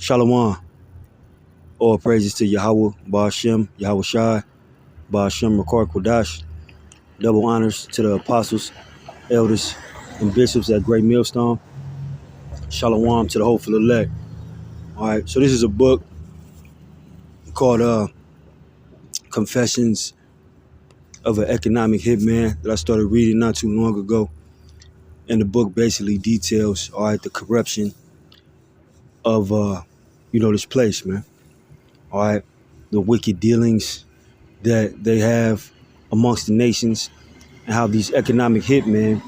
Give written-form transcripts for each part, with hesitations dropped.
Shalom. All praises to Yahweh, Ba'ashem, Yahweh Shai, Ba'ashem, Rakar Kodash. Double honors to the apostles, elders, and bishops at Great Millstone. Shalom to the hopeful elect. All right, so this is a book called Confessions of an Economic Hitman that I started reading not too long ago. And the book basically details, all right, the corruption of, this place, man. All right, the wicked dealings that they have amongst the nations, and how these economic hitmen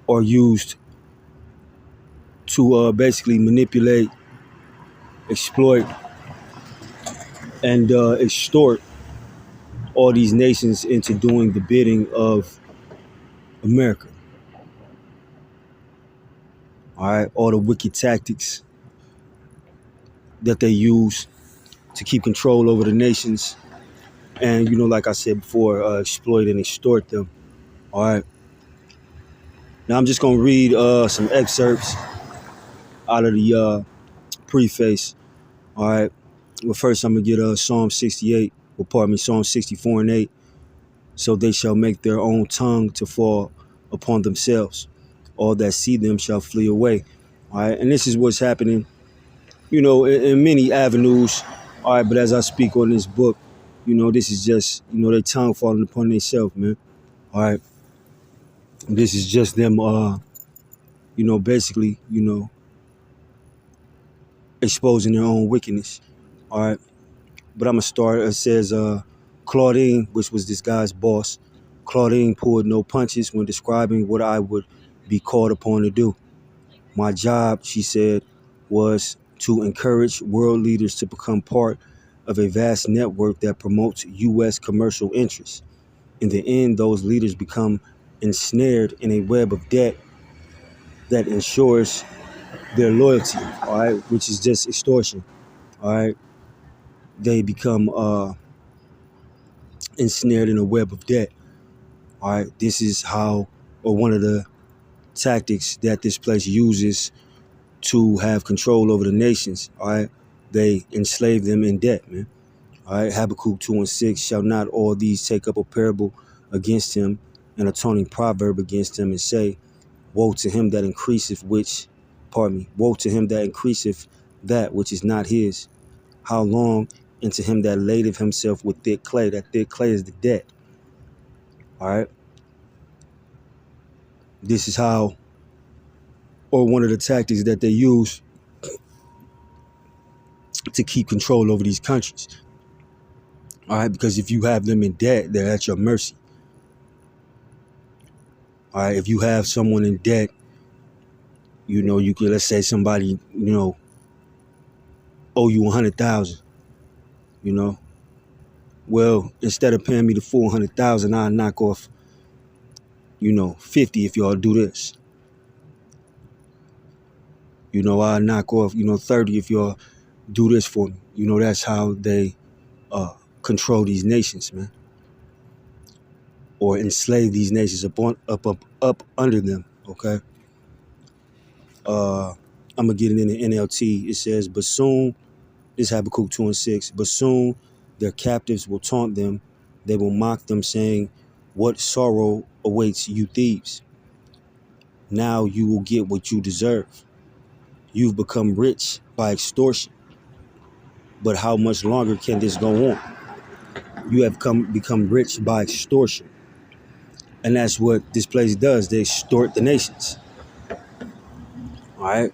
are used to basically manipulate, exploit, and extort all these nations into doing the bidding of America. All right, all the wicked tactics that they use to keep control over the nations, and like I said before, exploit and extort them. All right. Now I'm just gonna read some excerpts out of the preface. All right. Well, first I'm gonna get Psalm 68. Well, pardon me, Psalm 64 and 8. So they shall make their own tongue to fall upon themselves. All that see them shall flee away. All right. And this is what's happening, in many avenues. All right. But as I speak on this book, this is just, their tongue falling upon themselves, man. All right. This is just them, basically, exposing their own wickedness. All right. But I'm going to start. It says, Claudine, which was this guy's boss, Claudine pulled no punches when describing what I would be called upon to do. My job, she said, was to encourage world leaders to become part of a vast network that promotes U.S. commercial interests. In the end, those leaders become ensnared in a web of debt that ensures their loyalty, all right, which is just extortion, all right. They become ensnared in a web of debt. All right, this is how, or one of the tactics that this place uses to have control over the nations. All right, they enslave them in debt, man. All right, Habakkuk 2 and 6, shall not all these take up a parable against him, an atoning proverb against him, and say, woe to him that increaseth woe to him that increaseth that which is not his. How long? And to him that ladeth himself with thick clay. That thick clay is the debt. All right. This is how, or one of the tactics that they use to keep control over these countries. All right. Because if you have them in debt, they're at your mercy. All right. If you have someone in debt, you could, let's say somebody, owe you 100,000, well, instead of paying me the full 100,000, I'll knock off, 50 if y'all do this. I'll knock off, 30 if y'all do this for me. That's how they control these nations, man. Or enslave these nations up under them, okay? I'm going to get it in the NLT. It says, but soon, this is Habakkuk 2 and 6, but soon their captives will taunt them. They will mock them, saying, what sorrow awaits you thieves? Now you will get what you deserve. You've become rich by extortion. But how much longer can this go on? You have become rich by extortion. And that's what this place does. They extort the nations. All right?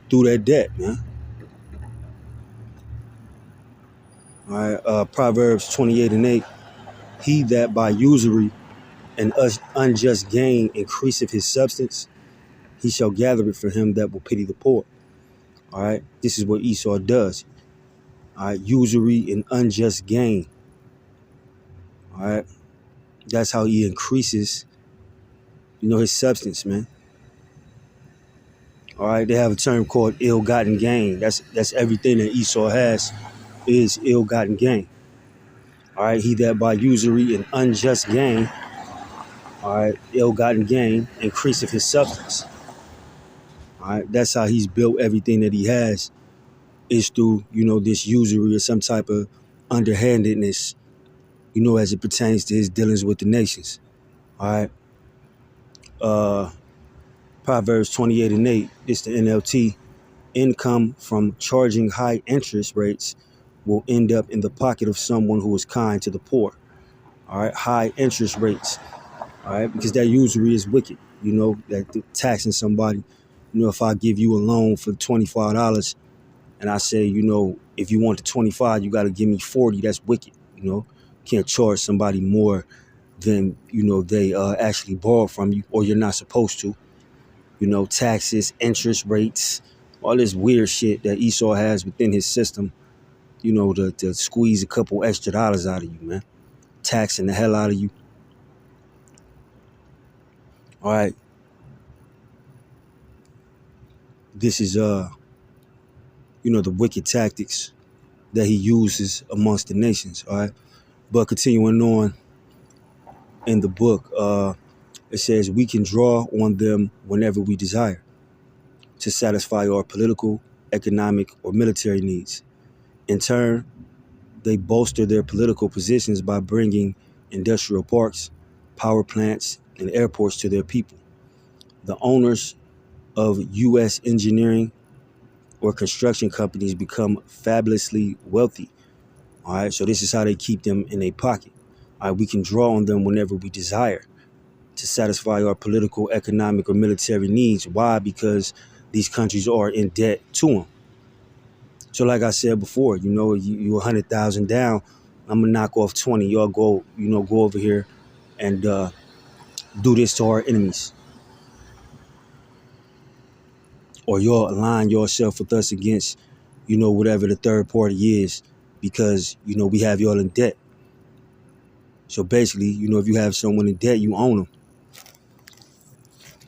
Through that debt, man. All right? Proverbs 28 and 8. He that by usury and unjust gain increaseth his substance, he shall gather it for him that will pity the poor. All right? This is what Esau does. All right? Usury and unjust gain. All right? That's how he increases, his substance, man. All right, they have a term called ill-gotten gain. That's everything that Esau has is ill-gotten gain. All right, he that by usury and unjust gain, all right, ill-gotten gain, increaseth his substance. All All right, that's how he's built everything that he has, is through, this usury or some type of underhandedness, as it pertains to his dealings with the nations. All right. Uh, Proverbs 28:8. It's the NLT. Income from charging high interest rates will end up in the pocket of someone who is kind to the poor. All right. High interest rates. All right. Because that usury is wicked. That taxing somebody. If I give you a loan for $25 and I say, if you want the 25, you got to give me 40. That's wicked. Can't charge somebody more than, they actually borrow from you, or you're not supposed to. Taxes, interest rates, all this weird shit that Esau has within his system, to squeeze a couple extra dollars out of you, man. Taxing the hell out of you. All right. This is, the wicked tactics that he uses amongst the nations. All right. But continuing on in the book, it says we can draw on them whenever we desire to satisfy our political, economic, or military needs. In turn, they bolster their political positions by bringing industrial parks, power plants, and airports to their people. The owners of U.S. engineering or construction companies become fabulously wealthy. All right, so this is how they keep them in their pocket. All right, we can draw on them whenever we desire to satisfy our political, economic, or military needs. Why? Because these countries are in debt to them. So like I said before, you 100,000 down, I'm gonna knock off 20. Y'all go over here and do this to our enemies. Or y'all align yourself with us against, whatever the third party is, because, we have y'all in debt. So basically, if you have someone in debt, you own them.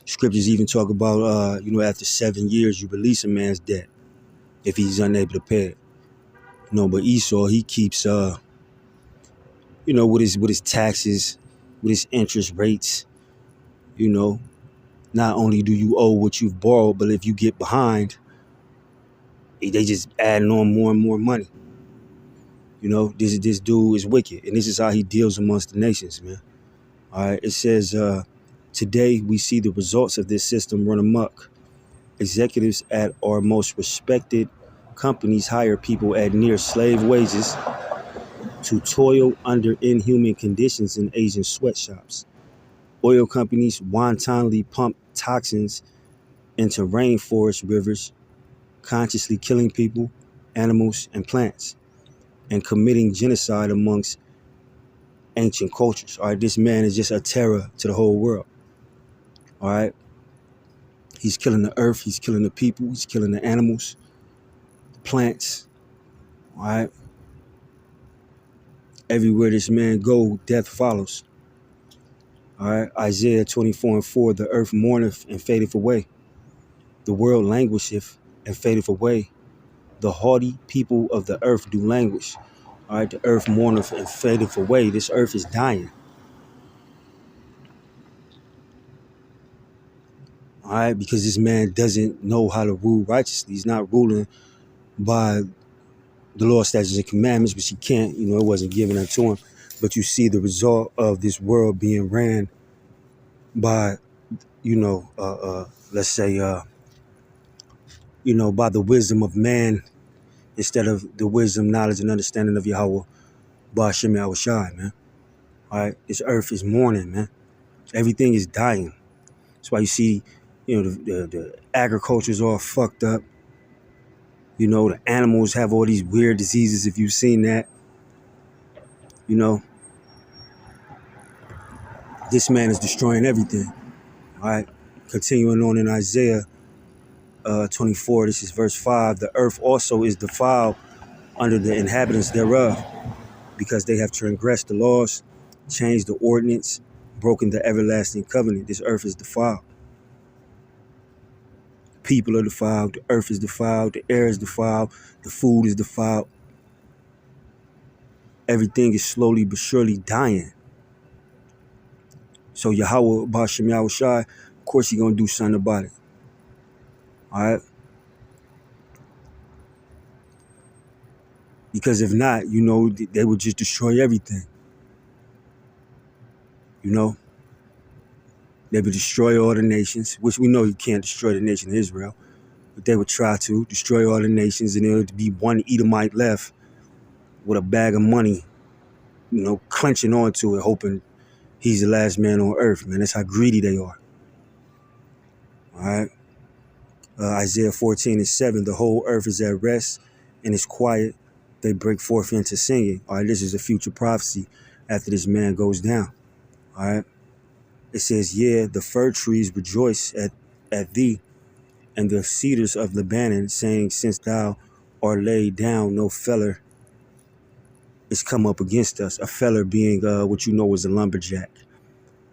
Scriptures even talk about, after 7 years, you release a man's debt if he's unable to pay it. But Esau, he keeps, with his taxes, with his interest rates, not only do you owe what you've borrowed, but if you get behind, they just adding on more and more money. This dude is wicked, and this is how he deals amongst the nations, man. All right, it says, today we see the results of this system run amok. Executives at our most respected companies hire people at near slave wages to toil under inhuman conditions in Asian sweatshops. Oil companies wantonly pump toxins into rainforest rivers, consciously killing people, animals, and plants, and committing genocide amongst ancient cultures. All right, this man is just a terror to the whole world. All right, he's killing the earth, he's killing the people, he's killing the animals, plants. All right, everywhere this man go, death follows. All right, Isaiah 24:4, the earth mourneth and fadeth away. The world languisheth and fadeth away. The haughty people of the earth do languish. All right, the earth mourneth and fadeth away. This earth is dying. All right, because this man doesn't know how to rule righteously. He's not ruling by the law, statutes, and commandments, which he can't. It wasn't given unto him. But you see the result of this world being ran by, let's say, by the wisdom of man instead of the wisdom, knowledge, and understanding of Yahweh, Ba'ashem Yahushai, man. All right, this earth is mourning, man. Everything is dying. That's why you see, the agriculture is all fucked up. The animals have all these weird diseases, if you've seen that. This man is destroying everything. All right, continuing on in Isaiah 24, this is verse 5. The earth also is defiled under the inhabitants thereof, because they have transgressed the laws, changed the ordinance, broken the everlasting covenant. This earth is defiled. People are defiled. The earth is defiled. The air is defiled. The food is defiled. Everything is slowly but surely dying. So Yahweh, Ba'ashem Yahushai, of course he's going to do something about it. All right, because if not, they would just destroy everything. You know, they would destroy all the nations, which we know you can't destroy the nation of Israel, but they would try to destroy all the nations, and there would be one Edomite left with a bag of money, clenching onto it, hoping he's the last man on earth, man. That's how greedy they are. All right. Isaiah 14:7, the whole earth is at rest and is quiet. They break forth into singing. All right, this is a future prophecy after this man goes down. All right. It says, yeah, the fir trees rejoice at thee, and the cedars of Lebanon, saying, since thou art laid down, no feller is come up against us. A feller being what you know is a lumberjack.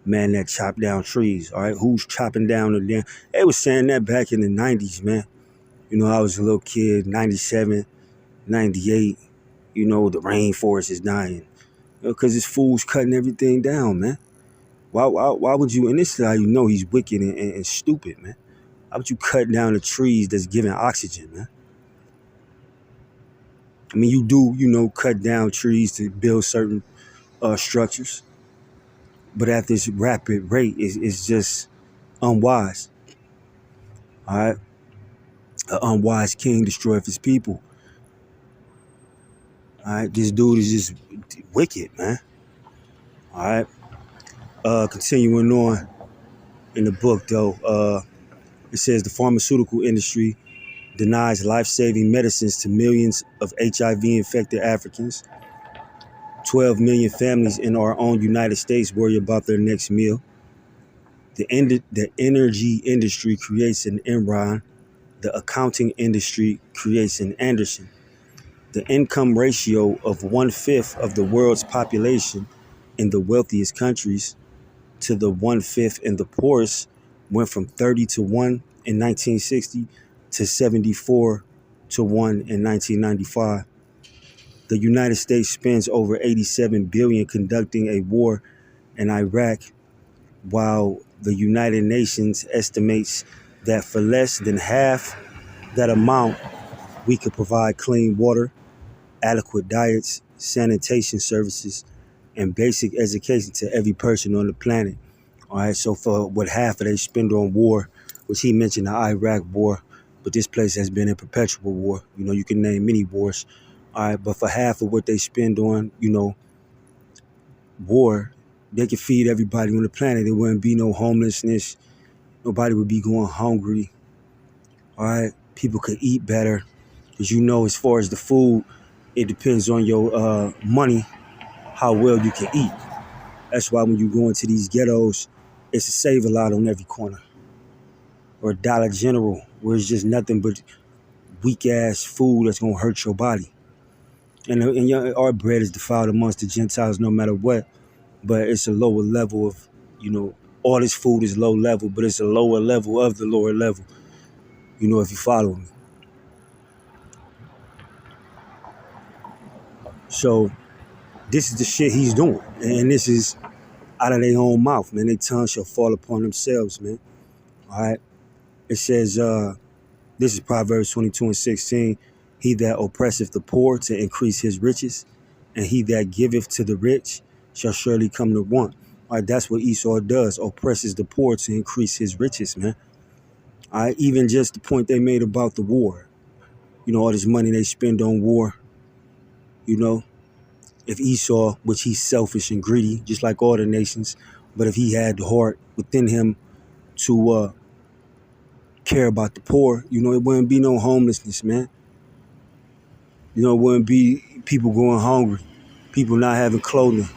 Man that chopped down trees. All right. Who's chopping down the damn? They was saying that back in the 90s, man. I was a little kid, 97, 98. The rainforest is dying. Because this fool's cutting everything down, man. Why would you, and this is how you know he's wicked and stupid, man. Why would you cut down the trees that's giving oxygen, man? I mean, you do, cut down trees to build certain structures. But at this rapid rate, it's just unwise. All right? An unwise king destroyeth his people. All right? This dude is just wicked, man. All right? Continuing on in the book, though, it says the pharmaceutical industry denies life-saving medicines to millions of HIV-infected Africans. 12 million families in our own United States worry about their next meal. The energy industry creates an Enron. The accounting industry creates an Anderson. The income ratio of 1/5 of the world's population in the wealthiest countries to the 1/5 in the poorest went from 30-1 in 1960 to 74-1 in 1995. The United States spends over $87 billion conducting a war in Iraq, while the United Nations estimates that for less than half that amount, we could provide clean water, adequate diets, sanitation services, and basic education to every person on the planet. All right, so for what half of they spend on war, which he mentioned the Iraq war, but this place has been in perpetual war. You can name many wars. All right, but for half of what they spend on, war, they could feed everybody on the planet. There wouldn't be no homelessness. Nobody would be going hungry. All right, people could eat better. Because as far as the food, it depends on your money, how well you can eat. That's why when you go into these ghettos, it's a Save-A-Lot on every corner. Or Dollar General, where it's just nothing but weak-ass food that's going to hurt your body. And our bread is defiled amongst the Gentiles no matter what. But it's a lower level of, all this food is low level, but it's a lower level of the lower level, if you follow me. So this is the shit he's doing. And this is out of their own mouth, man. Their tongue shall fall upon themselves, man. All right. It says, this is Proverbs 22:16. He that oppresseth the poor to increase his riches, and he that giveth to the rich shall surely come to want. All right, that's what Esau does, oppresses the poor to increase his riches, man. All right, even just the point they made about the war. All this money they spend on war. If Esau, which he's selfish and greedy, just like all the nations, but if he had the heart within him to care about the poor, it wouldn't be no homelessness, man. It wouldn't be people going hungry, people not having clothing,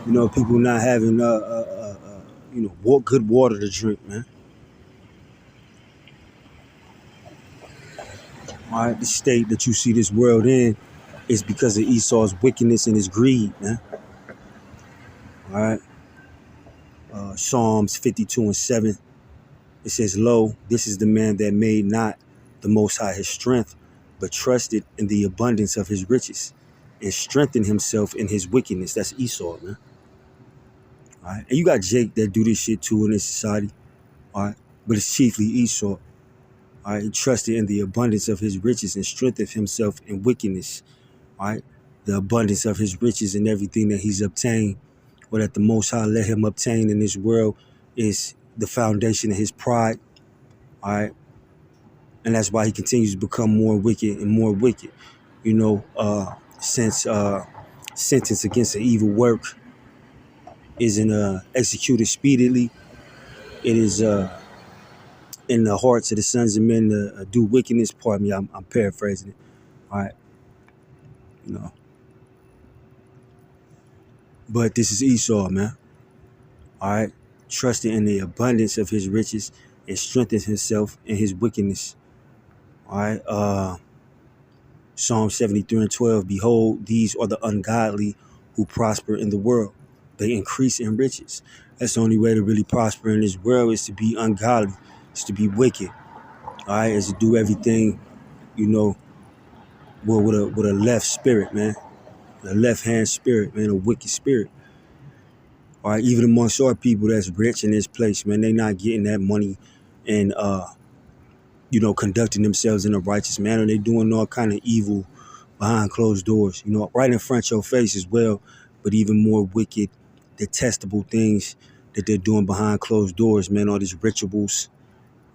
people not having, good water to drink, man. All right, the state that you see this world in is because of Esau's wickedness and his greed, man. All right. Psalms 52:7. It says, lo, this is the man that made not the Most High his strength, but trusted in the abundance of his riches and strengthened himself in his wickedness. That's Esau, man. All right. And you got Jake that do this shit too in this society. All right. But it's chiefly Esau. All right, he trusted in the abundance of his riches and strengthened himself in wickedness. All right, the abundance of his riches and everything that he's obtained, or that the Most High let him obtain in this world, is the foundation of his pride. All right, and that's why he continues to become more wicked and more wicked. You know, since sentence against an evil work isn't executed speedily, it is in the hearts of the sons of men to do wickedness. Pardon me, I'm paraphrasing it. All right, you know, but this is Esau, man. All right, trusting in the abundance of his riches and strengthens himself in his wickedness. All right, Psalm 73:12. Behold, these are the ungodly who prosper in the world. They increase in riches. That's the only way to really prosper in this world, is to be ungodly, is to be wicked. All right, is to do everything, you know, with a left spirit, man, a left hand spirit, man, a wicked spirit. All right, even amongst our people that's rich in this place, man, they not getting that money and conducting themselves in a righteous manner. They doing all kind of evil behind closed doors, right in front of your face as well, but even more wicked, detestable things that they're doing behind closed doors, man. All these rituals,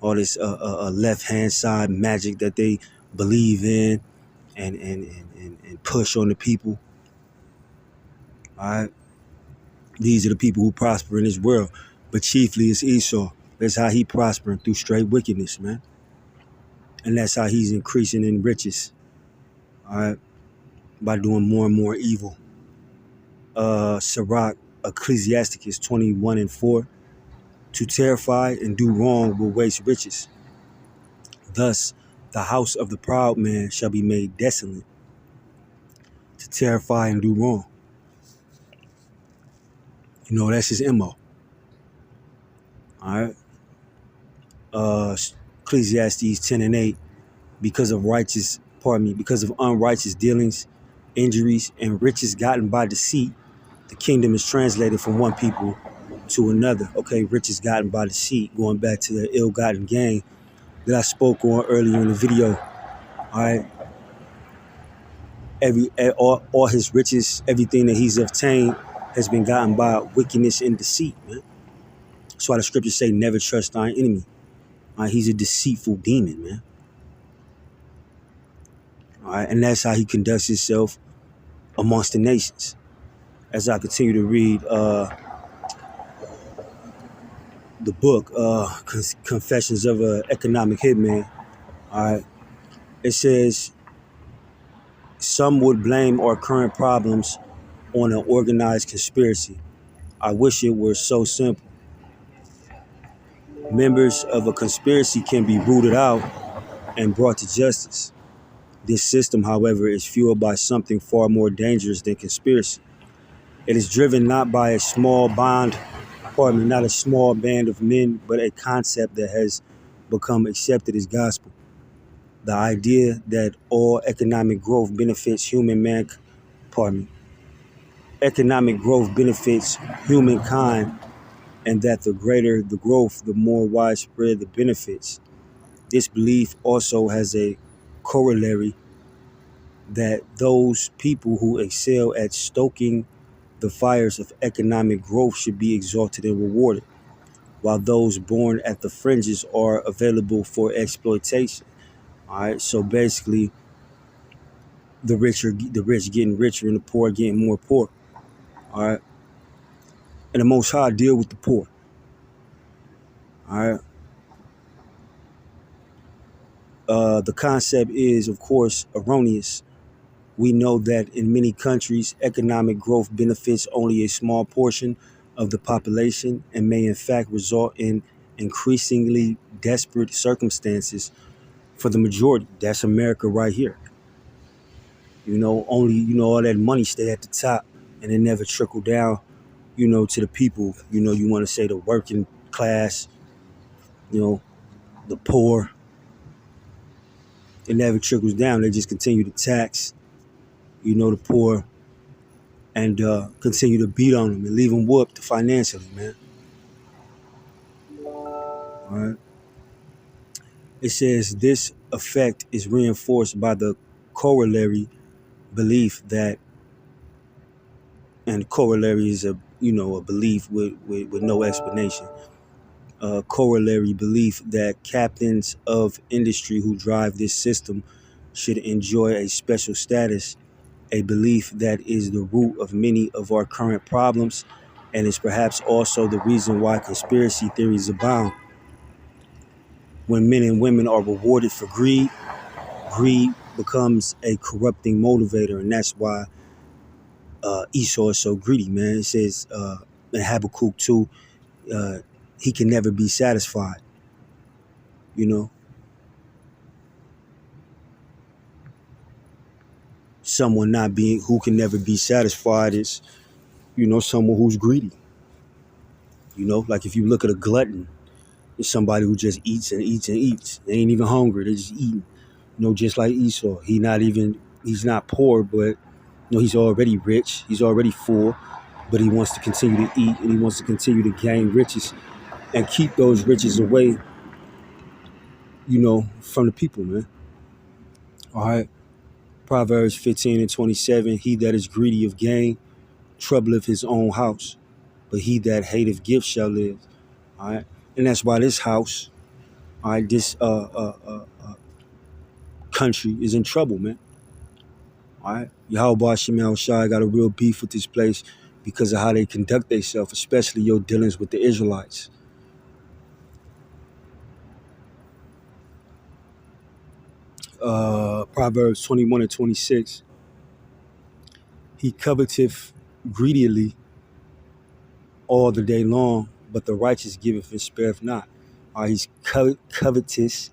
all this left hand side magic that they believe in and push on the people. All right, these are the people who prosper in this world, but chiefly it's Esau. That's how he prospering, through straight wickedness, man, and that's how he's increasing in riches. All right, by doing more and more evil. Sirach, Ecclesiasticus 21:4. To terrify and do wrong will waste riches. Thus, the house of the proud man shall be made desolate. To terrify and do wrong. That's his MO. All right. Ecclesiastes 10:8. Because of unrighteous dealings, injuries, and riches gotten by deceit, the kingdom is translated from one people to another. Okay, riches gotten by deceit, going back to the ill-gotten gain that I spoke on earlier in the video. All right, all his riches, everything that he's obtained, has been gotten by wickedness and deceit, man. That's why the scriptures say, "Never trust thine enemy." All right, he's a deceitful demon, man. All right, and that's how he conducts himself amongst the nations. As I continue to read the book, Confessions of an Economic Hitman, all right, it says, some would blame our current problems on an organized conspiracy. I wish it were so simple. Members of a conspiracy can be rooted out and brought to justice. This system, however, is fueled by something far more dangerous than conspiracy. It is driven not by not a small band of men, but a concept that has become accepted as gospel. The idea that all economic growth benefits humankind, and that the greater the growth, the more widespread the benefits. This belief also has a corollary that those people who excel at stoking the fires of economic growth should be exalted and rewarded, while those born at the fringes are available for exploitation. All right, so basically, the rich getting richer and the poor getting more poor. All right, and the Most High deal with the poor. All right, the concept is, of course, erroneous. We know that in many countries, economic growth benefits only a small portion of the population and may in fact result in increasingly desperate circumstances for the majority. That's America right here. Only, all that money stay at the top and it never trickle down, to the people. You want to say the working class, you know, the poor. It never trickles down. They just continue to tax, the poor, and continue to beat on them and leave them whooped financially, man. All right. It says this effect is reinforced by the corollary belief that, and corollary is a belief with no explanation. Corollary belief that captains of industry who drive this system should enjoy a special status, a belief that is the root of many of our current problems and is perhaps also the reason why conspiracy theories abound. When men and women are rewarded for greed, greed becomes a corrupting motivator, and that's why Esau is so greedy, man. It says in Habakkuk 2, uh, he can never be satisfied. You know, someone not being who can never be satisfied is, someone who's greedy. Like if you look at a glutton, it's somebody who just eats and eats and eats. They ain't even hungry. They just eating. Just like Esau. He's not poor, but he's already rich. He's already full, but he wants to continue to eat and he wants to continue to gain riches and keep those riches away, from the people, man. All right. Proverbs 15:27. He that is greedy of gain troubleth his own house, but he that hateth gifts shall live. All right. And that's why this house, all right, this country is in trouble, man. All right. Yahweh Shemel Shai got a real beef with this place because of how they conduct themselves, especially your dealings with the Israelites. Proverbs 21:26. He coveteth greedily all the day long, but the righteous giveth and spareth not. He's covetous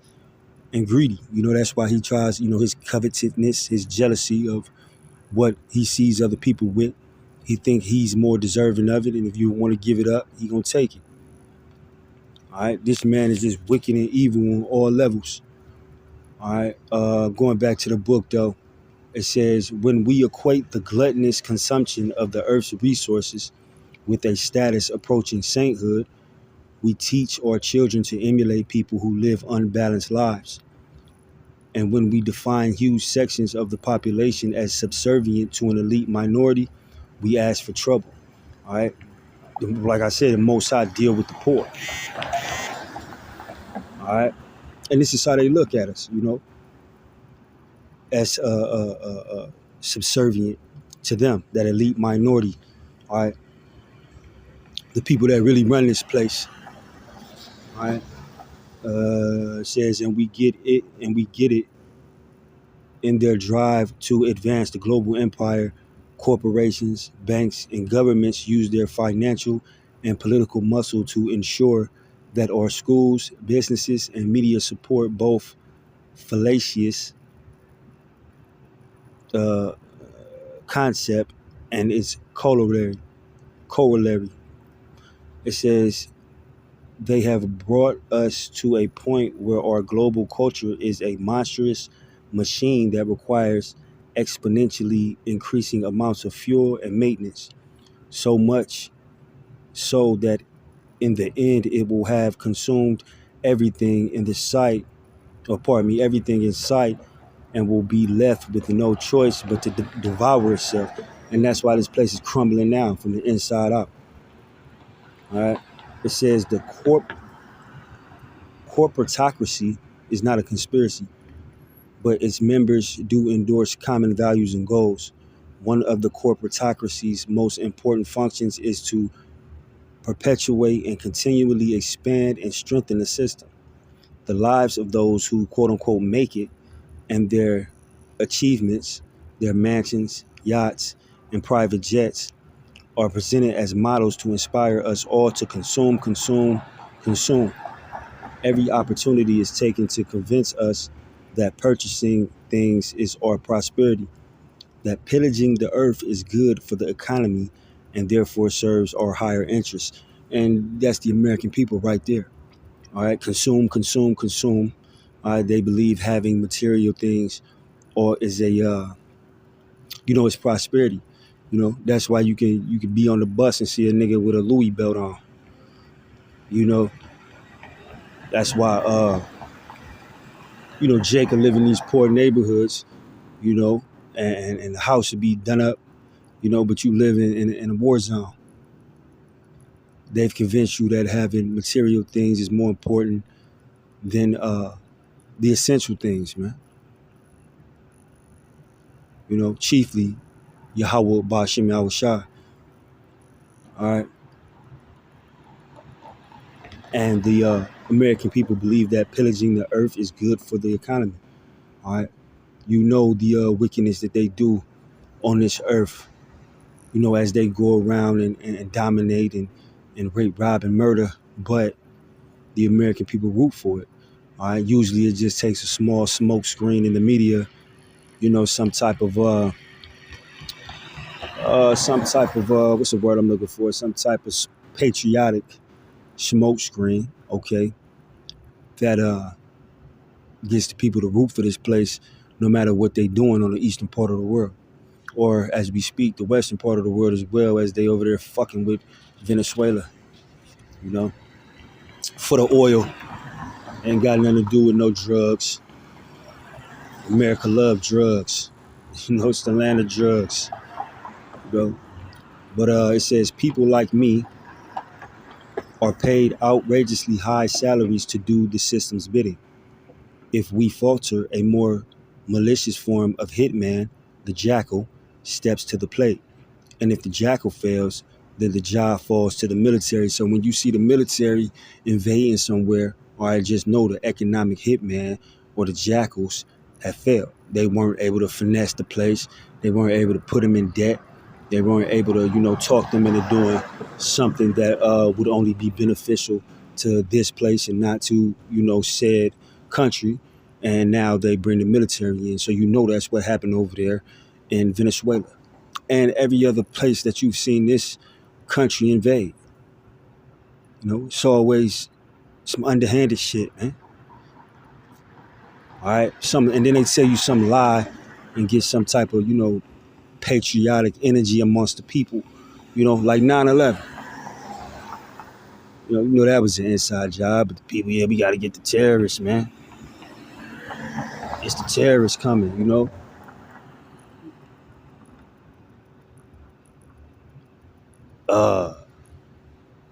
and greedy. That's why he tries, his covetousness, his jealousy of what he sees other people with. He think he's more deserving of it, and if you want to give it up, he gonna take it. All right, this man is just wicked and evil on all levels. All right, going back to the book though, it says when we equate the gluttonous consumption of the earth's resources with a status approaching sainthood, we teach our children to emulate people who live unbalanced lives. And when we define huge sections of the population as subservient to an elite minority, we ask for trouble. All right. Like I said, the Most High deal with the poor. All right. And this is how they look at us, as subservient to them, that elite minority. All right. The people that really run this place. All right. Says, and we get it in their drive to advance the global empire. Corporations, banks, and governments use their financial and political muscle to ensure that our schools, businesses, and media support both fallacious uh, concept and its corollary. Corollary. It says they have brought us to a point where our global culture is a monstrous machine that requires exponentially increasing amounts of fuel and maintenance. So much so that in the end it will have consumed everything in the sight, or pardon me, everything in sight, and will be left with no choice but to devour itself. And that's why this place is crumbling down from the inside out. All right. It says the corporatocracy is not a conspiracy, but its members do endorse common values and goals. One of the corporatocracy's most important functions is to perpetuate and continually expand and strengthen the system. The lives of those who quote unquote make it and their achievements, their mansions, yachts, and private jets are presented as models to inspire us all to consume, consume, consume. Every opportunity is taken to convince us that purchasing things is our prosperity, that pillaging the earth is good for the economy and therefore serves our higher interests. And that's the American people right there. All right, consume, consume, consume. They believe having material things or is it's prosperity. That's why you can be on the bus and see a nigga with a Louis belt on. You know, that's why Jake will live in these poor neighborhoods, you know, and the house would be done up, but you live in a war zone. They've convinced you that having material things is more important than the essential things, man. Chiefly Yahweh Bashim Yahweh Shai. All right. And the American people believe that pillaging the earth is good for the economy. All right. The wickedness that they do on this earth, as they go around and dominate and rape, rob, and murder. But the American people root for it. All right. Usually it just takes a small smoke screen in the media, some type of what's the word I'm looking for? Some type of patriotic smoke screen, okay, that gets the people to root for this place no matter what they doing on the eastern part of the world. Or as we speak, the western part of the world as well, as they over there fucking with Venezuela, you know, for the oil. Ain't got nothing to do with no drugs. America love drugs. It's the land of drugs, you know. But it says people like me are paid outrageously high salaries to do the system's bidding. If we falter, a more malicious form of hitman, the jackal, steps to the plate. And if the jackal fails, then the job falls to the military. So when you see the military invading somewhere, or I just know the economic hitman or the jackals have failed. They weren't able to finesse the place. They weren't able to put them in debt. They weren't able to, talk them into doing something that would only be beneficial to this place and not to, said country. And now they bring the military in. So that's what happened over there in Venezuela and every other place that you've seen this country invade. It's always some underhanded shit, man. All right, and then they tell you some lie and get some type of patriotic energy amongst the people. Like 9/11. That was an inside job, but the people, yeah, we got to get the terrorists, man. It's the terrorists coming,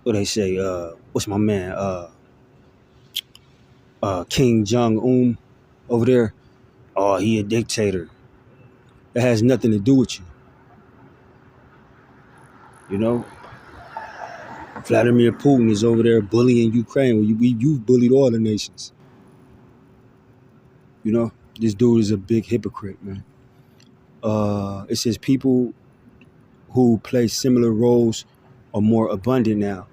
What they say? What's my man? King Jong Un over there. Oh, he a dictator. That has nothing to do with you. Vladimir Putin is over there bullying Ukraine. You've bullied all the nations. This dude is a big hypocrite, man. It says people who play similar roles are more abundant now.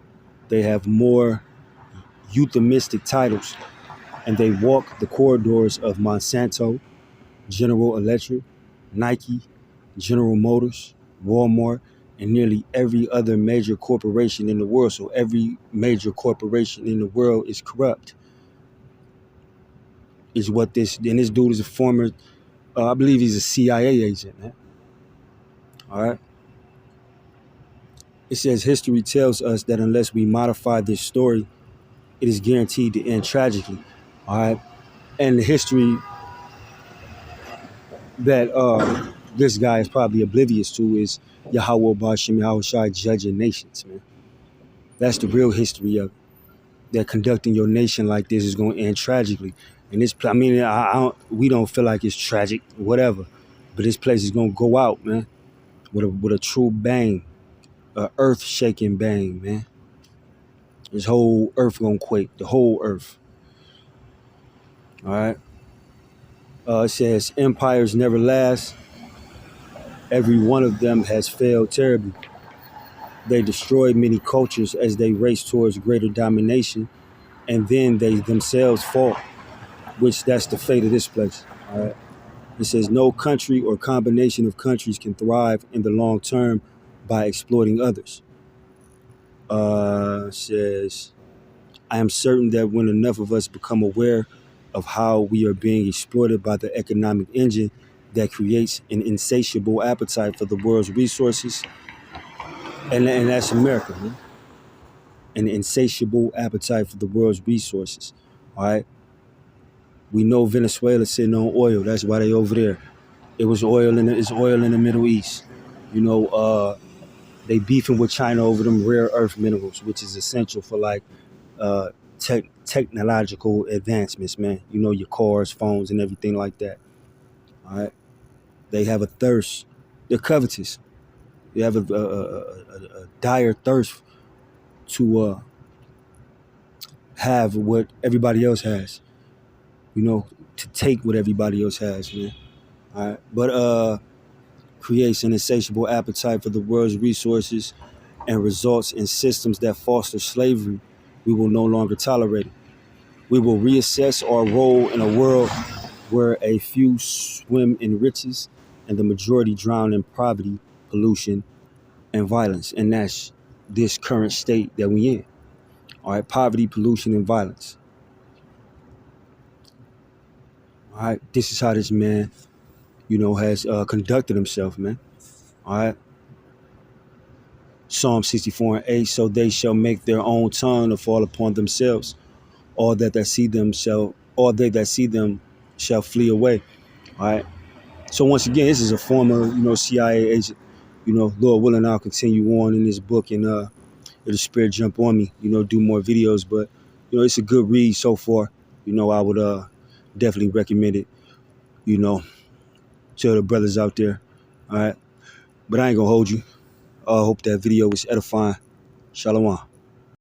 They have more euphemistic titles, and they walk the corridors of Monsanto, General Electric, Nike, General Motors, Walmart, and nearly every other major corporation in the world. So every major corporation in the world is corrupt. Is what this dude is a former, I believe he's a CIA agent, man. All right. It says history tells us that unless we modify this story, it is guaranteed to end tragically. All right. And the history that this guy is probably oblivious to is Yahweh Bashim Yahweh Shai judging nations, man. That's the real history of it. That conducting your nation like this is going to end tragically. And this, I mean, we don't feel like it's tragic, whatever, but this place is going to go out, man, with a true bang, a earth-shaking bang, man. This whole earth going to quake, the whole earth. All right. It says empires never last. Every one of them has failed terribly. They destroyed many cultures as they race towards greater domination, and then they themselves fall, which that's the fate of this place. All right. It says no country or combination of countries can thrive in the long term by exploiting others. Says, I am certain that when enough of us become aware of how we are being exploited by the economic engine that creates an insatiable appetite for the world's resources, and that's America, man. An insatiable appetite for the world's resources. All right. We know Venezuela sitting on oil. That's why they over there. It's oil in the Middle East. You know, they beefing with China over them rare earth minerals, which is essential for like uh, technological advancements, man. You know, your cars, phones, and everything like that. All right. They have a thirst. They're covetous. They have a dire thirst to have what everybody else has. You know, to take what everybody else has, man. All right. But creates an insatiable appetite for the world's resources and results in systems that foster slavery. We will no longer tolerate it. We will reassess our role in a world where a few swim in riches and the majority drown in poverty, pollution, and violence. And that's this current state that we in. All right, poverty, pollution, and violence. All right, this is how this man, has conducted himself, man. All right. Psalm 64 and 8, so they shall make their own tongue to fall upon themselves. All they that see them shall flee away. All right. So once again, this is a former, CIA agent. Lord willing, I'll continue on in this book and it'll spirit jump on me, do more videos. But, it's a good read so far. I would definitely recommend it, you know, to the brothers out there. All right. But I ain't gonna hold you. I hope that video was edifying. Shalom.